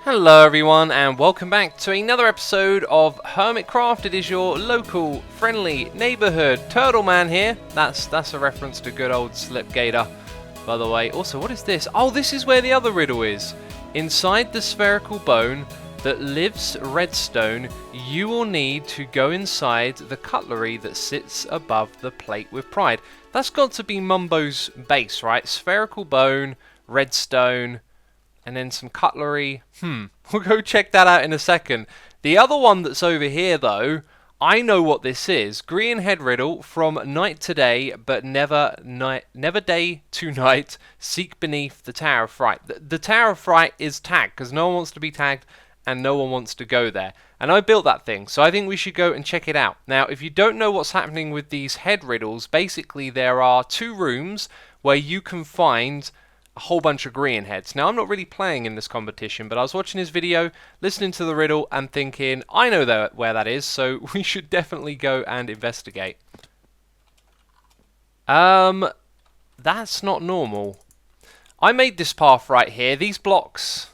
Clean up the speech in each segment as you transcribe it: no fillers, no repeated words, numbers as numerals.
Hello everyone and welcome back to another episode of Hermitcraft. It is your local friendly neighborhood turtle man here. That's a reference to good old Slipgator, by the way. Also, what is this? Oh, this is where the other riddle is. Inside the spherical bone that lives redstone, you will need to go inside the cutlery that sits above the plate with pride. That's got to be Mumbo's base, right? Spherical bone, redstone, and then some cutlery. We'll go check that out in a second. The other one that's over here, though, I know what this is. Green head riddle: from night to day, but never day to night. Seek beneath the Tower of Fright. The Tower of Fright is tagged because no one wants to be tagged and no one wants to go there. And I built that thing, so I think we should go and check it out. Now, if you don't know what's happening with these head riddles, basically there are two rooms where you can find a whole bunch of green heads. Now, I'm not really playing in this competition, but I was watching his video, listening to the riddle, and thinking, I know where that is, so we should definitely go and investigate. That's not normal. I made this path right here. These blocks...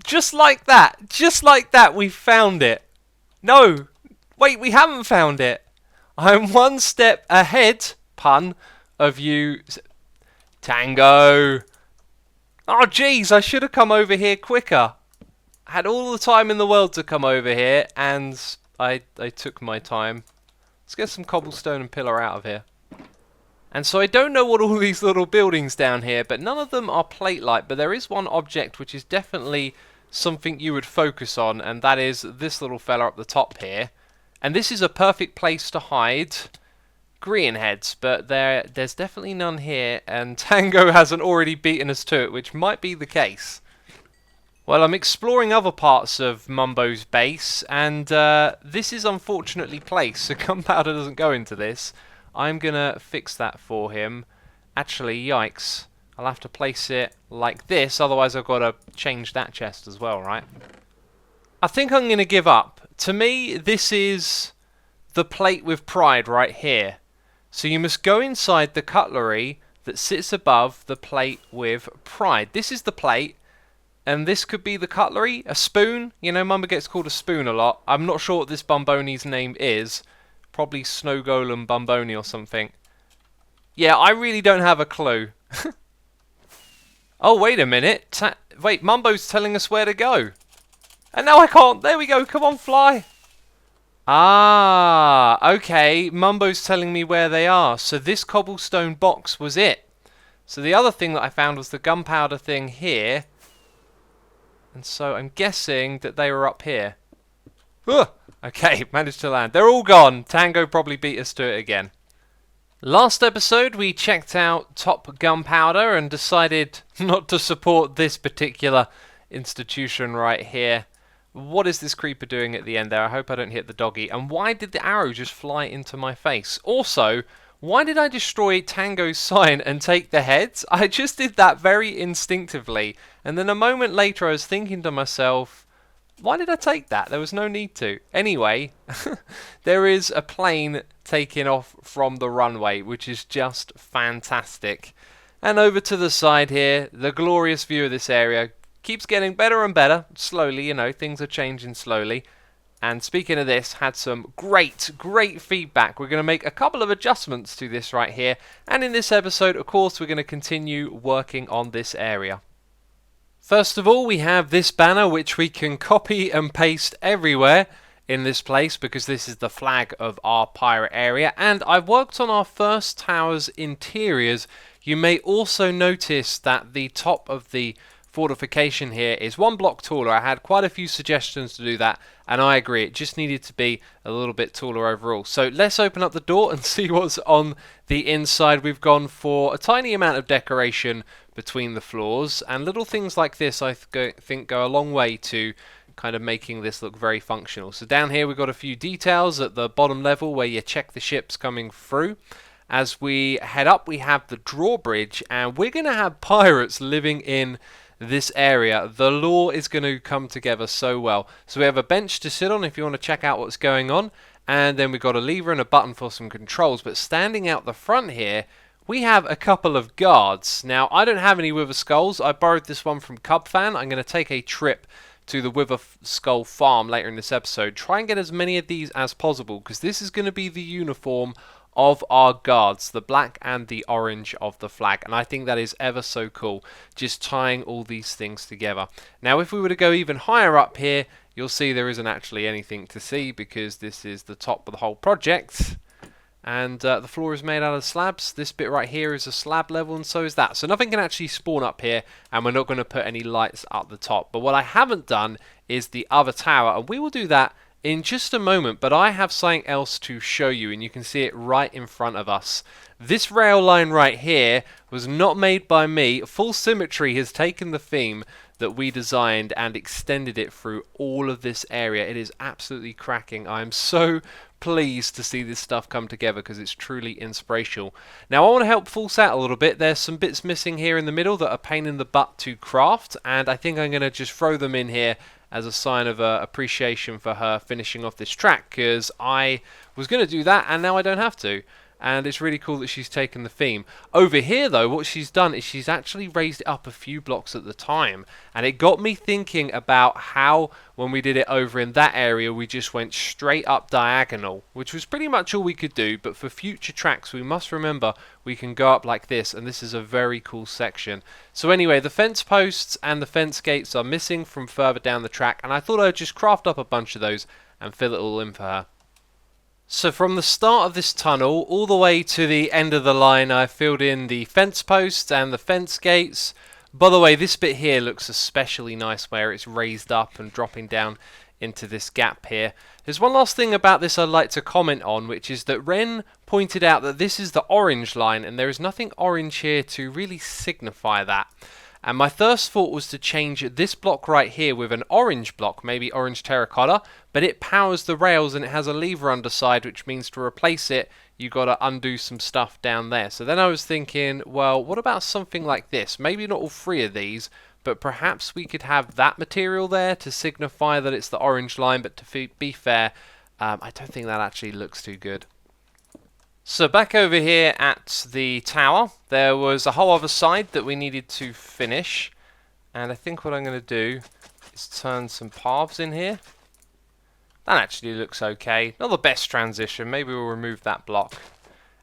Just like that, we found it. No, wait, we haven't found it. I'm one step ahead, pun, of you, Tango. Oh jeez, I should have come over here quicker. I had all the time in the world to come over here, and I took my time. Let's get some cobblestone and pillar out of here. And so I don't know what all these little buildings down here, but none of them are plate-like, but there is one object which is definitely something you would focus on, and that is this little fella up the top here. And this is a perfect place to hide green heads, but there's definitely none here, and Tango hasn't already beaten us to it, which might be the case. Well, I'm exploring other parts of Mumbo's base, and this is unfortunately placed, so gunpowder doesn't go into this. I'm gonna fix that for him. Actually, yikes. I'll have to place it like this, otherwise I've got to change that chest as well, right? I think I'm gonna give up. To me, this is the plate with pride right here. So you must go inside the cutlery that sits above the plate with pride. This is the plate, and this could be the cutlery. A spoon. You know, Mumbo gets called a spoon a lot. I'm not sure what this Bumboni's name is. Probably Snow Golem Bumboni or something. Yeah, I really don't have a clue. Oh, wait a minute. Wait, Mumbo's telling us where to go. And now I can't. There we go. Come on, fly. Ah, okay. Mumbo's telling me where they are. So this cobblestone box was it. So the other thing that I found was the gunpowder thing here. And so I'm guessing that they were up here. Ugh. Okay, managed to land. They're all gone. Tango probably beat us to it again. Last episode we checked out Top Gunpowder and decided not to support this particular institution right here. What is this creeper doing at the end there? I hope I don't hit the doggy. And why did the arrow just fly into my face? Also, why did I destroy Tango's sign and take the heads? I just did that very instinctively. And then a moment later I was thinking to myself, why did I take that? There was no need to. Anyway, there is a plane taking off from the runway, which is just fantastic. And over to the side here, the glorious view of this area keeps getting better and better. Slowly, you know, things are changing slowly. And speaking of this, had some great feedback. We're going to make a couple of adjustments to this right here. And in this episode, of course, we're going to continue working on this area. First of all, we have this banner which we can copy and paste everywhere in this place because this is the flag of our pirate area. And I've worked on our first tower's interiors. You may also notice that the top of the fortification here is one block taller. I had quite a few suggestions to do that, and I agree, it just needed to be a little bit taller overall. So let's open up the door and see what's on the inside. We've gone for a tiny amount of decoration between the floors, and little things like this I think go a long way to kind of making this look very functional. So down here we've got a few details at the bottom level where you check the ships coming through. As we head up, we have the drawbridge, and we're going to have pirates living in this area. The lore is going to come together so well. So we have a bench to sit on if you want to check out what's going on, and then we've got a lever and a button for some controls. But standing out the front here, we have a couple of guards. Now, I don't have any Wither Skulls. I borrowed this one from Cubfan. I'm going to take a trip to the Wither Skull farm later in this episode. Try and get as many of these as possible, because this is going to be the uniform of our guards, the black and the orange of the flag, and I think that is ever so cool, just tying all these things together. Now, if we were to go even higher up here, you'll see there isn't actually anything to see, because this is the top of the whole project, and the floor is made out of slabs. This bit right here is a slab level, and so is that. So nothing can actually spawn up here, and we're not going to put any lights up the top. But what I haven't done is the other tower, and we will do that in just a moment, but I have something else to show you, and you can see it right in front of us. This rail line right here was not made by me. Full Symmetry has taken the theme that we designed and extended it through all of this area. It is absolutely cracking. I am so pleased to see this stuff come together, because it's truly inspirational. Now, I want to help False out a little bit. There's some bits missing here in the middle that are pain in the butt to craft, and I think I'm going to just throw them in here as a sign of appreciation for her finishing off this track, because I was going to do that and now I don't have to. And it's really cool that she's taken the theme. Over here, though, what she's done is she's actually raised it up a few blocks at the time. And it got me thinking about how, when we did it over in that area, we just went straight up diagonal, which was pretty much all we could do. But for future tracks, we must remember we can go up like this, and this is a very cool section. So anyway, the fence posts and the fence gates are missing from further down the track, and I thought I'd just craft up a bunch of those and fill it all in for her. So from the start of this tunnel all the way to the end of the line, I filled in the fence posts and the fence gates. By the way, this bit here looks especially nice where it's raised up and dropping down into this gap here. There's one last thing about this I'd like to comment on, which is that Ren pointed out that this is the orange line, and there is nothing orange here to really signify that. And my first thought was to change this block right here with an orange block, maybe orange terracotta, but it powers the rails and it has a lever underside, which means to replace it, you got to undo some stuff down there. So then I was thinking, well, what about something like this? Maybe not all three of these, but perhaps we could have that material there to signify that it's the orange line, but to be fair, I don't think that actually looks too good. So back over here at the tower, there was a whole other side that we needed to finish, and I think what I'm going to do is turn some paths in here. That actually looks okay. Not the best transition, maybe we'll remove that block.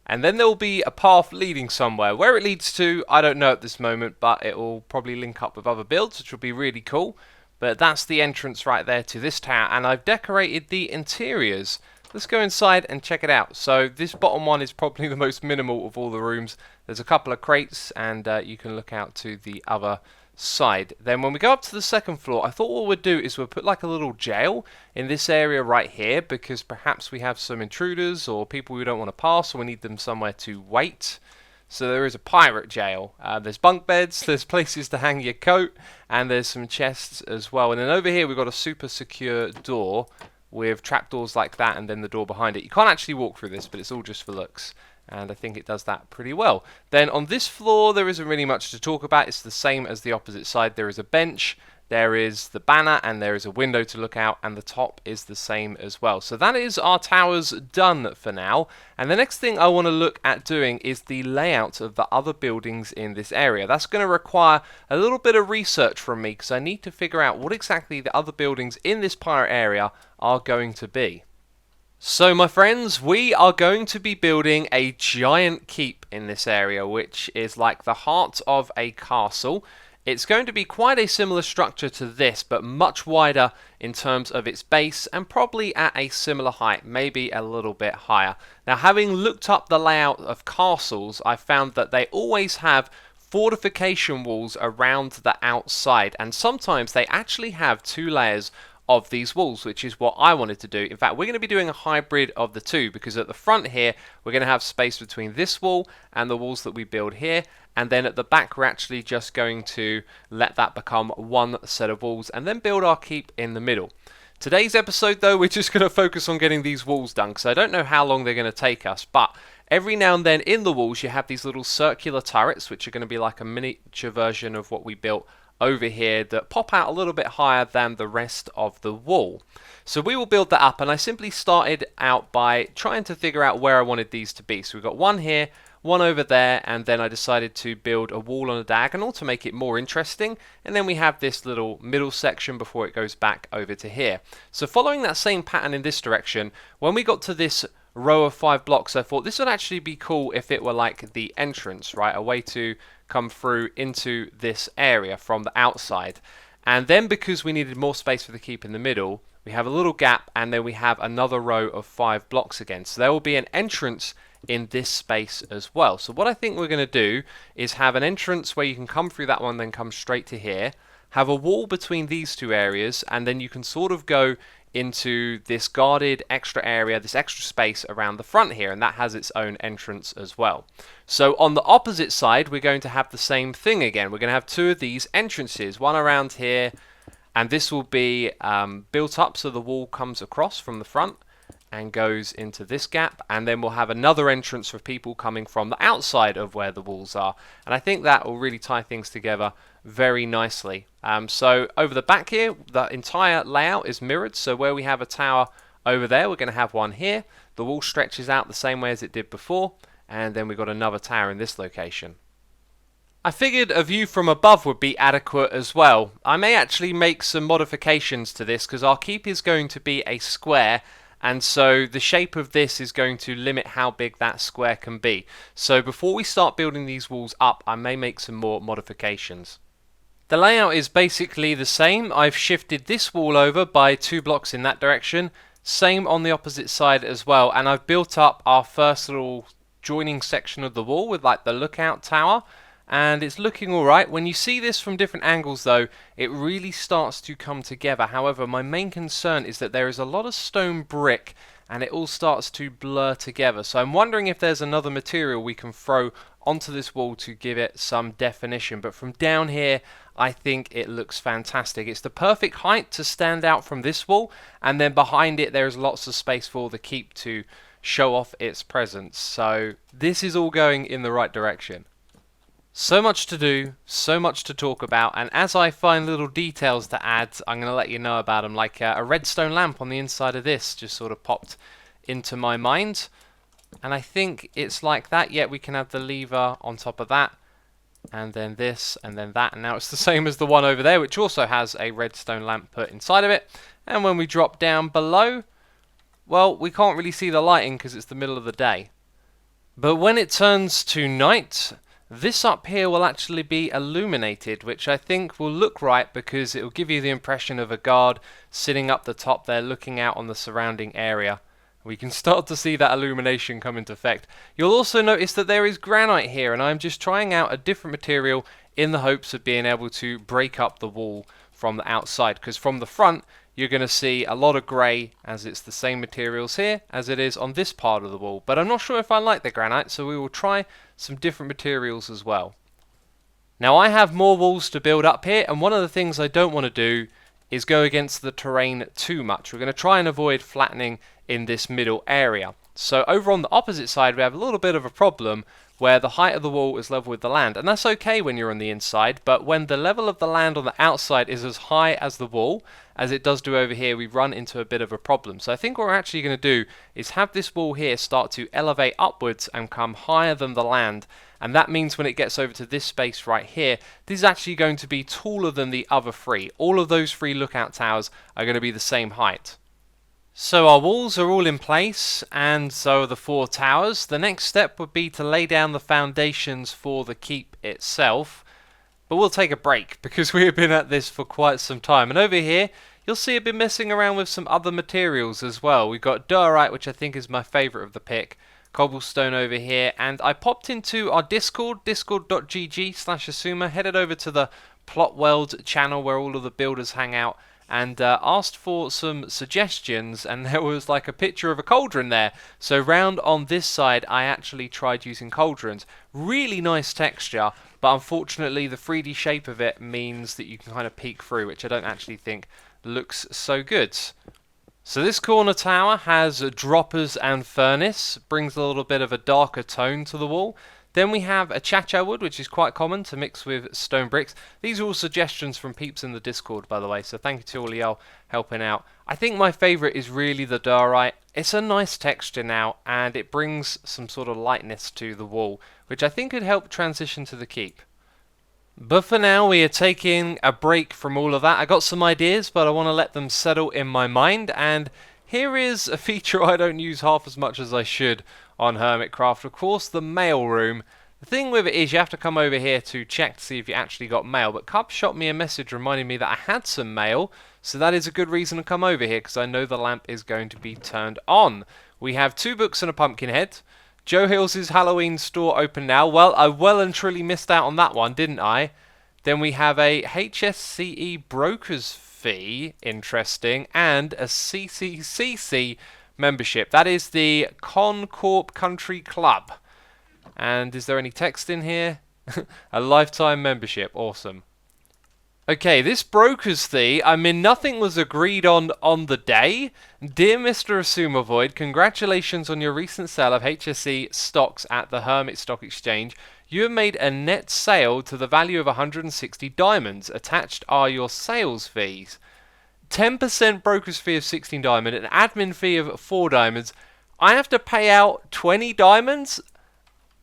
And then there will be a path leading somewhere. Where it leads to, I don't know at this moment, but it will probably link up with other builds, which will be really cool. But that's the entrance right there to this tower, and I've decorated the interiors. Let's go inside and check it out. So this bottom one is probably the most minimal of all the rooms. There's a couple of crates, and you can look out to the other side. Then when we go up to the second floor, I thought what we'd do is we'll put like a little jail in this area right here, because perhaps we have some intruders or people we don't want to pass, or we need them somewhere to wait. So there is a pirate jail. There's bunk beds, there's places to hang your coat, and there's some chests as well. And then over here we've got a super secure door with trapdoors like that, and then the door behind it. You can't actually walk through this, but it's all just for looks, and I think it does that pretty well. Then on this floor there isn't really much to talk about. It's the same as the opposite side. There is a bench, there is the banner, and there is a window to look out, and the top is the same as well. So that is our towers done for now, and the next thing I want to look at doing is the layout of the other buildings in this area. That's going to require a little bit of research from me, because I need to figure out what exactly the other buildings in this pirate area are going to be. So my friends, we are going to be building a giant keep in this area, which is like the heart of a castle. It's going to be quite a similar structure to this, but much wider in terms of its base, and probably at a similar height, maybe a little bit higher. Now, having looked up the layout of castles, I found that they always have fortification walls around the outside, and sometimes they actually have 2 layers of these walls, which is what I wanted to do. In fact, we're going to be doing a hybrid of the two, because at the front here we're going to have space between this wall and the walls that we build here, and then at the back we're actually just going to let that become one set of walls and then build our keep in the middle. Today's episode though, we're just going to focus on getting these walls done, because I don't know how long they're going to take us, but every now and then in the walls you have these little circular turrets, which are going to be like a miniature version of what we built over here, that pop out a little bit higher than the rest of the wall. So we will build that up, and I simply started out by trying to figure out where I wanted these to be. So we've got one here, one over there, and then I decided to build a wall on a diagonal to make it more interesting, and then we have this little middle section before it goes back over to here. So following that same pattern in this direction, when we got to this row of 5 blocks, I thought this would actually be cool if it were like the entrance, right? A way to come through into this area from the outside. And then because we needed more space for the keep in the middle, we have a little gap, and then we have another row of 5 blocks again. So there will be an entrance in this space as well. So what I think we're going to do is have an entrance where you can come through that one, then come straight to here, have a wall between these two areas, and then you can sort of go into this guarded extra area, this extra space around the front here, and that has its own entrance as well. So on the opposite side, we're going to have the same thing again. We're going to have 2 of these entrances, one around here, and this will be built up so the wall comes across from the front and goes into this gap, and then we'll have another entrance for people coming from the outside of where the walls are, and I think that will really tie things together very nicely. So over the back here, the entire layout is mirrored, so where we have a tower over there, we're going to have one here. The wall stretches out the same way as it did before, and then we've got another tower in this location. I figured a view from above would be adequate as well. I may actually make some modifications to this because our keep is going to be a square, and so the shape of this is going to limit how big that square can be. So before we start building these walls up, I may make some more modifications. The layout is basically the same. I've shifted this wall over by 2 blocks in that direction, same on the opposite side as well, and I've built up our first little joining section of the wall with like the lookout tower, and it's looking alright. When you see this from different angles though, it really starts to come together. However, my main concern is that there is a lot of stone brick and it all starts to blur together. So I'm wondering if there's another material we can throw onto this wall to give it some definition. But from down here, I think it looks fantastic. It's the perfect height to stand out from this wall, and then behind it there's lots of space for the keep to show off its presence. So this is all going in the right direction. So much to do, so much to talk about, and as I find little details to add, I'm going to let you know about them. Like a redstone lamp on the inside of this just sort of popped into my mind, and I think it's like that. Yet we can have the lever on top of that, and then this, and then that, and now it's the same as the one over there, which also has a redstone lamp put inside of it. And when we drop down below, well, we can't really see the lighting because it's the middle of the day. But when it turns to night, this up here will actually be illuminated, which I think will look right because it will give you the impression of a guard sitting up the top there looking out on the surrounding area. We can start to see that illumination come into effect. You'll also notice that there is granite here, and I'm just trying out a different material in the hopes of being able to break up the wall from the outside, because from the front you're going to see a lot of grey, as it's the same materials here as it is on this part of the wall. But I'm not sure if I like the granite, so we will try some different materials as well. Now I have more walls to build up here, and one of the things I don't want to do is go against the terrain too much. We're going to try and avoid flattening in this middle area. So over on the opposite side we have a little bit of a problem where the height of the wall is level with the land, and that's okay when you're on the inside, but when the level of the land on the outside is as high as the wall, as it does do over here, we run into a bit of a problem. So I think what we're actually going to do is have this wall here start to elevate upwards and come higher than the land, and that means when it gets over to this space right here, this is actually going to be taller than the other 3. All of those 3 lookout towers are going to be the same height. So our walls are all in place, and so are the 4 towers. The next step would be to lay down the foundations for the keep itself. But we'll take a break because we have been at this for quite some time. And over here, you'll see I've been messing around with some other materials as well. We've got diorite, which I think is my favourite of the pick. Cobblestone over here. And I popped into our Discord, discord.gg/xisuma, headed over to the Plot World channel where all of the builders hang out, and asked for some suggestions, and there was like a picture of a cauldron there. So round on this side I actually tried using cauldrons. Really nice texture, but unfortunately the 3D shape of it means that you can kind of peek through, which I don't actually think looks so good. So this corner tower has droppers and furnace, brings a little bit of a darker tone to the wall. Then we have a cha-cha wood, which is quite common to mix with stone bricks. These are all suggestions from peeps in the Discord, by the way, so thank you to all of y'all helping out. I think my favourite is really the diorite. It's a nice texture now, and it brings some sort of lightness to the wall, which I think could help transition to the keep. But for now, we are taking a break from all of that. I got some ideas, but I want to let them settle in my mind, and here is a feature I don't use half as much as I should on Hermitcraft. Of course, the mail room. The thing with it is you have to come over here to check to see if you actually got mail, but Cub shot me a message reminding me that I had some mail, so that is a good reason to come over here, because I know the lamp is going to be turned on. We have 2 books and a pumpkin head. Joe Hills' Halloween store open now. Well, I well and truly missed out on that one, didn't I? Then we have a HSCE broker's fee, interesting, and a CCCC membership. That is the Concorp Country Club. And is there any text in here? A lifetime membership. Awesome. Okay, this broker's fee, I mean, nothing was agreed on the day. Dear Mr. xisumavoid, congratulations on your recent sale of HSE stocks at the Hermit Stock Exchange. You have made a net sale to the value of 160 diamonds. Attached are your sales fees. 10% broker's fee of 16 diamond, an admin fee of 4 diamonds. I have to pay out 20 diamonds?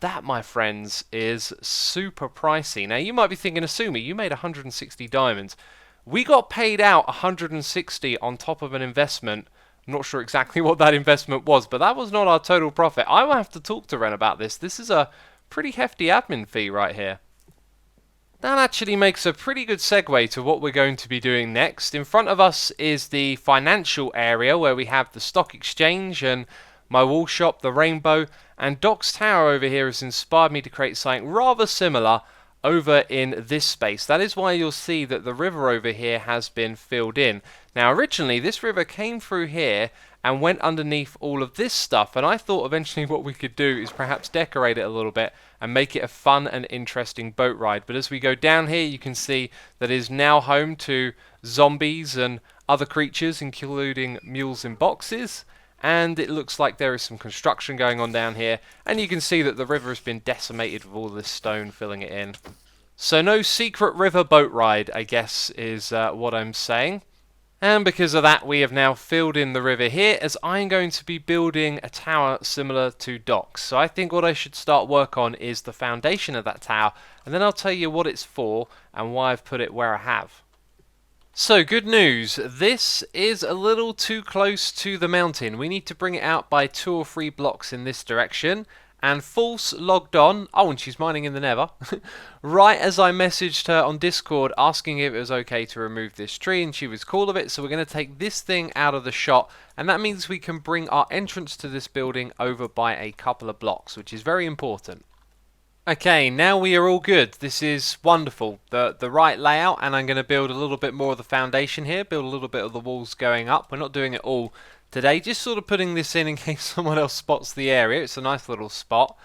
That, my friends, is super pricey. Now, you might be thinking, Asumi, you made 160 diamonds. We got paid out 160 on top of an investment. I'm not sure exactly what that investment was, but that was not our total profit. I will have to talk to Ren about this. This is a pretty hefty admin fee right here. That actually makes a pretty good segue to what we're going to be doing next. In front of us is the financial area where we have the stock exchange and my wall shop, the rainbow, and Doc's Tower over here has inspired me to create something rather similar over in this space. That is why you'll see that the river over here has been filled in. Now originally this river came through here and went underneath all of this stuff, and I thought eventually what we could do is perhaps decorate it a little bit and make it a fun and interesting boat ride. But as we go down here, you can see that it is now home to zombies and other creatures, including mules in boxes. And it looks like there is some construction going on down here, and you can see that the river has been decimated with all this stone filling it in. So no secret river boat ride, I guess, is what I'm saying. And because of that, we have now filled in the river here, as I'm going to be building a tower similar to Doc's. So I think what I should start work on is the foundation of that tower, and then I'll tell you what it's for and why I've put it where I have. So, good news, this is a little too close to the mountain. We need to bring it out by 2 or 3 blocks in this direction. And False logged on, oh, and she's mining in the Nether, right as I messaged her on Discord asking if it was okay to remove this tree, and she was cool of it. So we're going to take this thing out of the shot, and that means we can bring our entrance to this building over by a couple of blocks, which is very important. Okay, now we are all good. This is wonderful. The right layout, and I'm going to build a little bit more of the foundation here, build a little bit of the walls going up. We're not doing it all today, just sort of putting this in case someone else spots the area. It's a nice little spot,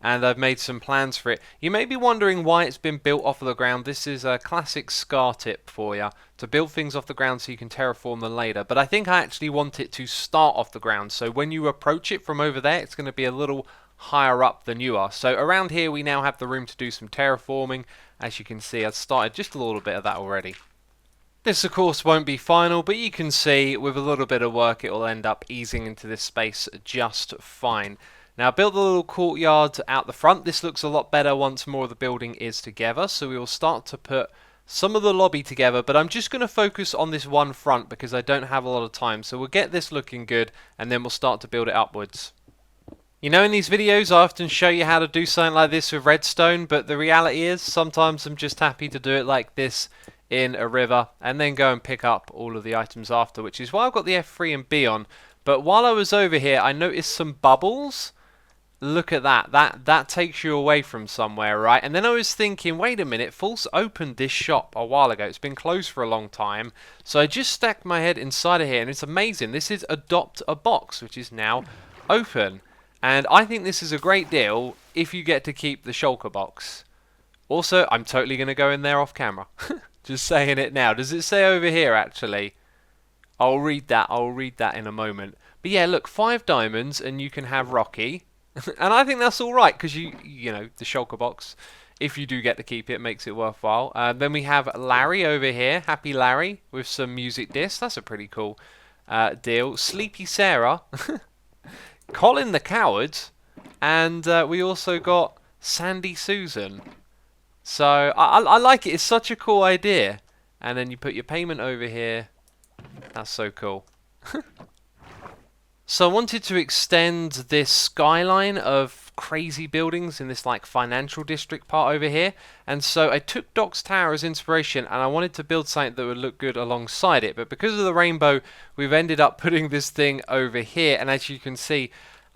and I've made some plans for it. You may be wondering why it's been built off of the ground. This is a classic scar tip for you, to build things off the ground so you can terraform them later. But I think I actually want it to start off the ground, so when you approach it from over there, it's going to be a little higher up than you are. So around here we now have the room to do some terraforming. As you can see, I've started just a little bit of that already. This of course won't be final, but you can see with a little bit of work it will end up easing into this space just fine. Now, built the little courtyard out the front. This looks a lot better once more of the building is together, so we will start to put some of the lobby together, but I'm just going to focus on this one front because I don't have a lot of time. So we'll get this looking good and then we'll start to build it upwards. You know, in these videos I often show you how to do something like this with redstone, but the reality is sometimes I'm just happy to do it like this in a river and then go and pick up all of the items after, which is why I've got the F3 and B on. But while I was over here I noticed some bubbles. Look at that. That takes you away from somewhere, right? And then I was thinking, wait a minute, False opened this shop a while ago. It's been closed for a long time. So I just stacked my head inside of here and it's amazing. This is Adopt a Box, which is now open. And I think this is a great deal if you get to keep the shulker box. Also, I'm totally going to go in there off camera. Just saying it now. Does it say over here, actually? I'll read that in a moment. But yeah, look, 5 diamonds and you can have Rocky. And I think that's all right because you know, the shulker box, if you do get to keep it, makes it worthwhile. Then we have Larry over here, Happy Larry, with some music discs. That's a pretty cool deal. Sleepy Sarah, Colin the Coward, and we also got Sandy Susan. So I like it. It's such a cool idea. And then you put your payment over here. That's so cool. So I wanted to extend this skyline of crazy buildings in this like financial district part over here, and so I took Doc's Tower as inspiration and I wanted to build something that would look good alongside it, but because of the rainbow we've ended up putting this thing over here, and as you can see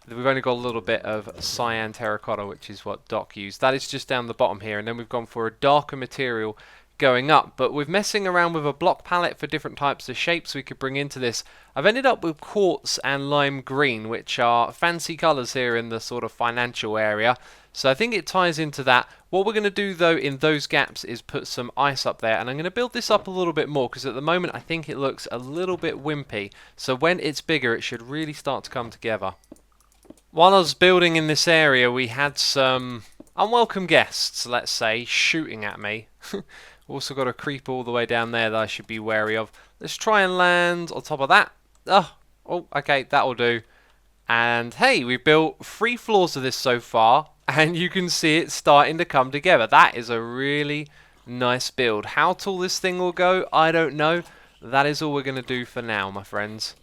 we've only got a little bit of cyan terracotta, which is what Doc used. That is just down the bottom here, and then we've gone for a darker material going up, but with messing around with a block palette for different types of shapes we could bring into this, I've ended up with quartz and lime green, which are fancy colours here in the sort of financial area. So I think it ties into that. What we're going to do though in those gaps is put some ice up there, and I'm going to build this up a little bit more because at the moment I think it looks a little bit wimpy. So when it's bigger it should really start to come together. While I was building in this area we had some unwelcome guests, let's say, shooting at me. Also got a creeper all the way down there that I should be wary of. Let's try and land on top of that. Oh, okay, that'll do. And hey, we've built 3 floors of this so far, and you can see it starting to come together. That is a really nice build. How tall this thing will go, I don't know. That is all we're going to do for now, my friends.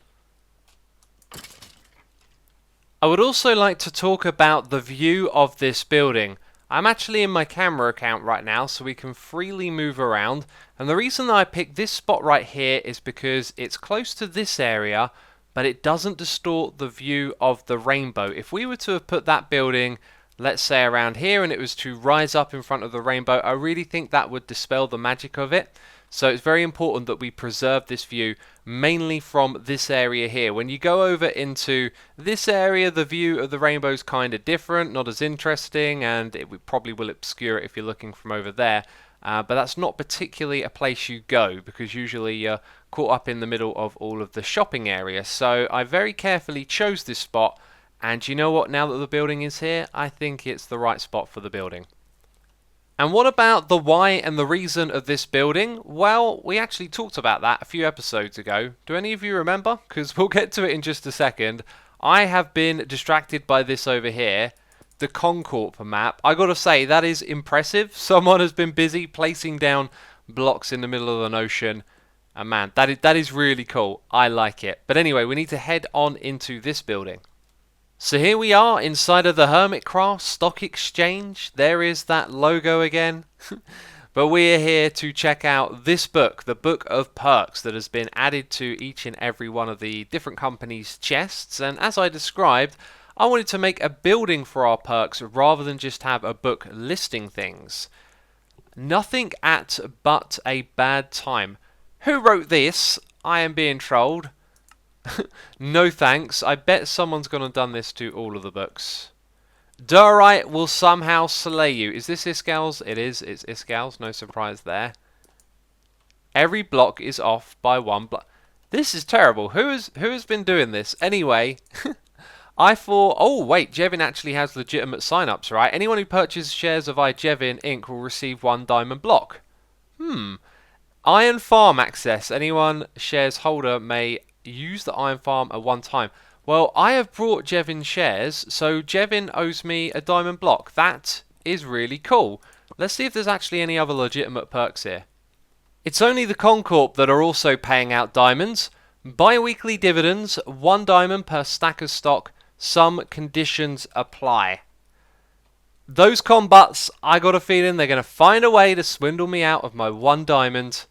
I would also like to talk about the view of this building. I'm actually in my camera account right now, so we can freely move around, and the reason that I picked this spot right here is because it's close to this area, but it doesn't distort the view of the rainbow. If we were to have put that building, let's say around here, and it was to rise up in front of the rainbow, I really think that would dispel the magic of it. So it's very important that we preserve this view mainly from this area here. When you go over into this area, the view of the rainbow is kind of different, not as interesting, and it probably will obscure it if you're looking from over there. But that's not particularly a place you go because usually you're caught up in the middle of all of the shopping area. So I very carefully chose this spot, and you know what, now that the building is here, I think it's the right spot for the building. And what about the why and the reason of this building? Well, we actually talked about that a few episodes ago. Do any of you remember? Because we'll get to it in just a second. I have been distracted by this over here, the Concorp map. I gotta say, that is impressive. Someone has been busy placing down blocks in the middle of an ocean. And man, that is really cool. I like it. But anyway, we need to head on into this building. So here we are inside of the Hermitcraft Stock Exchange. There is that logo again. But we're here to check out this book, the Book of Perks, that has been added to each and every one of the different companies' chests. And as I described, I wanted to make a building for our perks rather than just have a book listing things. Nothing at but a bad time. Who wrote this? I am being trolled. No thanks. I bet someone's gone and done this to all of the books. Durite will somehow slay you. Is this Iscal's? It is. It's Iscal's. No surprise there. Every block is off by 1 block. This is terrible. Who has been doing this? Anyway, I thought... Oh, wait. Jevin actually has legitimate sign-ups, right? Anyone who purchases shares of iJevin Inc. will receive 1 diamond block. Iron Farm access. Anyone shares holder may use the Iron Farm at 1 time. Well, I have brought Jevin shares, so Jevin owes me a diamond block. That is really cool. Let's see if there's actually any other legitimate perks here. It's only the Concorp that are also paying out diamonds. Bi-weekly dividends, 1 diamond per stack of stock. Some conditions apply. Those combuts, I got a feeling they're going to find a way to swindle me out of my 1 diamond.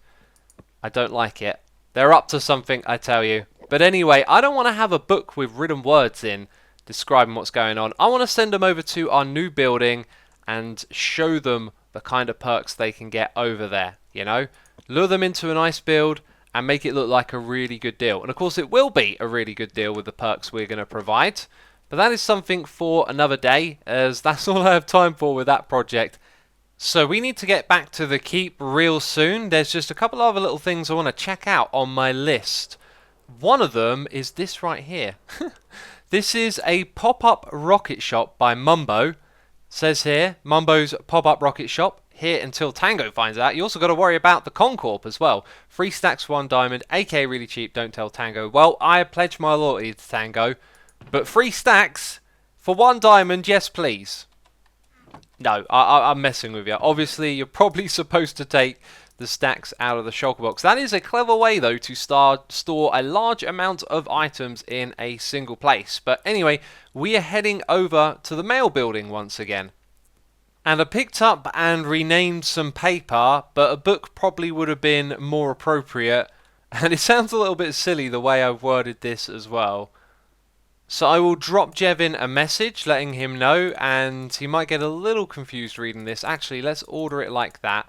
I don't like it. They're up to something, I tell you. But anyway, I don't want to have a book with written words in describing what's going on. I want to send them over to our new building and show them the kind of perks they can get over there, you know? Lure them into a nice build and make it look like a really good deal. And of course it will be a really good deal with the perks we're going to provide. But that is something for another day, as that's all I have time for with that project. So we need to get back to the keep real soon. There's just a couple other little things I want to check out on my list. One of them is this right here. This is a pop-up rocket shop by Mumbo. Says here, Mumbo's pop-up rocket shop. Here until Tango finds out. You also got to worry about the Concorp as well. 3 stacks, 1 diamond, aka really cheap, don't tell Tango. Well, I pledge my loyalty to Tango, but 3 stacks for 1 diamond, yes please. No, I'm messing with you. Obviously, you're probably supposed to take the stacks out of the shulker box. That is a clever way, though, to store a large amount of items in a single place. But anyway, we are heading over to the mail building once again. And I picked up and renamed some paper, but a book probably would have been more appropriate. And it sounds a little bit silly the way I've worded this as well. So I will drop Jevin a message letting him know, and he might get a little confused reading this. Actually, let's order it like that.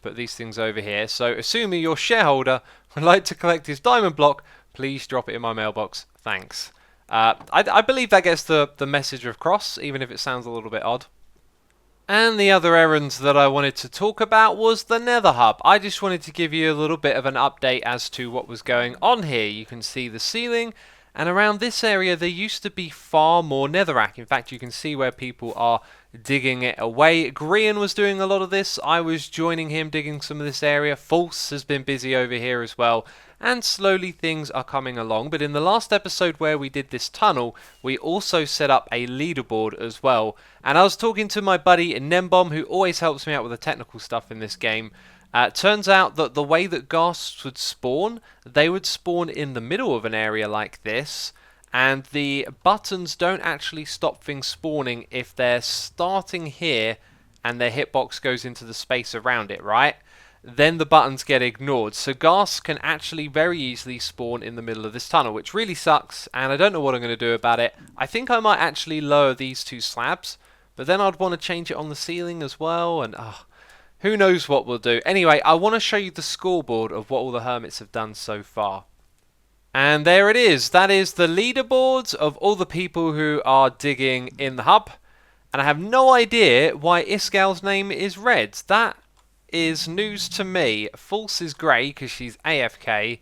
Put these things over here. So assuming your shareholder would like to collect his diamond block, please drop it in my mailbox. Thanks. I believe that gets the message across, even if it sounds a little bit odd. And the other errands that I wanted to talk about was the Nether Hub. I just wanted to give you a little bit of an update as to what was going on here. You can see the ceiling, and around this area there used to be far more netherrack. In fact, you can see where people are digging it away. Grian was doing a lot of this. I was joining him digging some of this area. False has been busy over here as well. And slowly things are coming along. But in the last episode where we did this tunnel, we also set up a leaderboard as well. And I was talking to my buddy Nembom, who always helps me out with the technical stuff in this game. Turns out that the way that ghasts would spawn, they would spawn in the middle of an area like this. And the buttons don't actually stop things spawning if they're starting here and their hitbox goes into the space around it, right? Then the buttons get ignored. So ghasts can actually very easily spawn in the middle of this tunnel, which really sucks, and I don't know what I'm going to do about it. I think I might actually lower these 2 slabs, but then I'd want to change it on the ceiling as well, and who knows what we'll do. Anyway, I want to show you the scoreboard of what all the hermits have done so far. And there it is. That is the leaderboards of all the people who are digging in the hub. And I have no idea why Isgal's name is red. That is news to me. False is grey because she's AFK,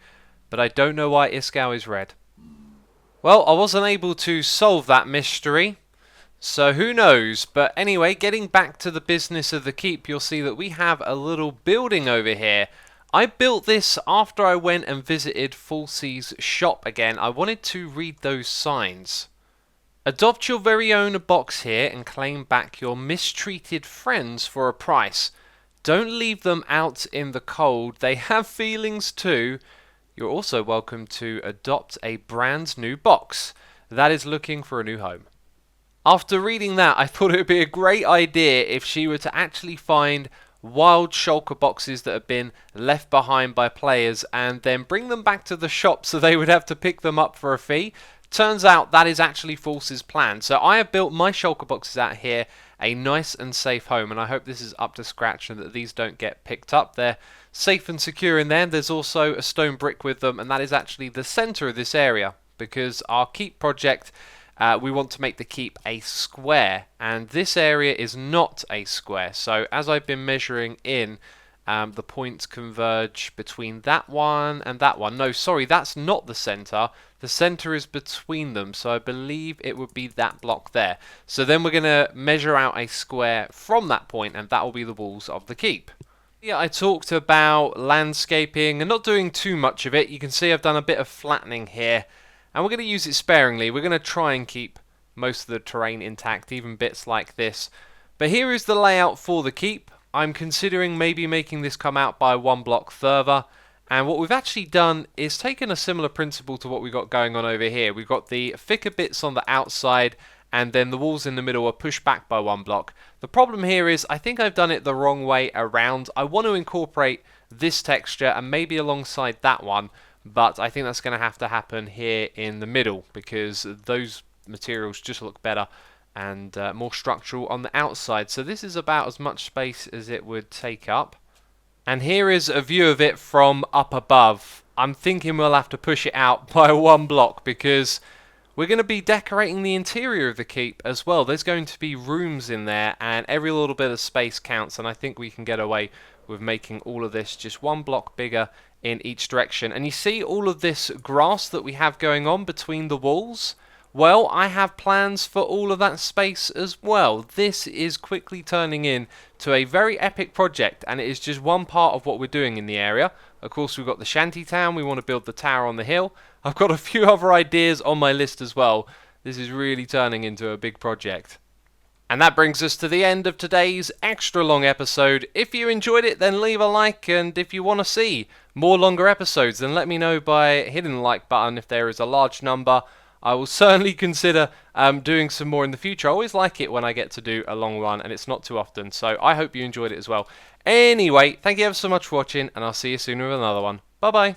but I don't know why Isgal is red. Well, I wasn't able to solve that mystery, so who knows. But anyway, getting back to the business of the keep, you'll see that we have a little building over here. I built this after I went and visited Falsey's shop again. I wanted to read those signs. Adopt your very own box here and claim back your mistreated friends for a price. Don't leave them out in the cold. They have feelings too. You're also welcome to adopt a brand new box that is looking for a new home. After reading that, I thought it would be a great idea if she were to actually find wild shulker boxes that have been left behind by players and then bring them back to the shop so they would have to pick them up for a fee. Turns out that is actually False's plan. So I have built my shulker boxes out here a nice and safe home, and I hope this is up to scratch and that these don't get picked up. They're safe and secure in there. There's also a stone brick with them, and that is actually the center of this area because our keep project, we want to make the keep a square, and this area is not a square. So as I've been measuring in, the points converge between that one and that one. No, sorry, that's not the center. The center is between them, so I believe it would be that block there. So then we're going to measure out a square from that point, and that will be the walls of the keep. Yeah, I talked about landscaping and not doing too much of it. You can see I've done a bit of flattening here, and we're going to use it sparingly. We're going to try and keep most of the terrain intact, even bits like this. But here is the layout for the keep. I'm considering maybe making this come out by 1 block further. And what we've actually done is taken a similar principle to what we've got going on over here. We've got the thicker bits on the outside, and then the walls in the middle are pushed back by 1 block. The problem here is I think I've done it the wrong way around. I want to incorporate this texture and maybe alongside that one, but I think that's going to have to happen here in the middle because those materials just look better and more structural on the outside. So this is about as much space as it would take up. And here is a view of it from up above. I'm thinking we'll have to push it out by 1 block because we're going to be decorating the interior of the keep as well. There's going to be rooms in there, and every little bit of space counts, and I think we can get away with making all of this just 1 block bigger in each direction. And you see all of this grass that we have going on between the walls? Well, I have plans for all of that space as well. This is quickly turning into a very epic project, and it is just one part of what we're doing in the area. Of course, we've got the shanty town. We want to build the tower on the hill. I've got a few other ideas on my list as well. This is really turning into a big project. And that brings us to the end of today's extra long episode. If you enjoyed it, then leave a like, and if you want to see more longer episodes, then let me know by hitting the like button if there is a large number. I will certainly consider doing some more in the future. I always like it when I get to do a long one, and it's not too often, so I hope you enjoyed it as well. Anyway, thank you ever so much for watching, and I'll see you soon with another one. Bye bye.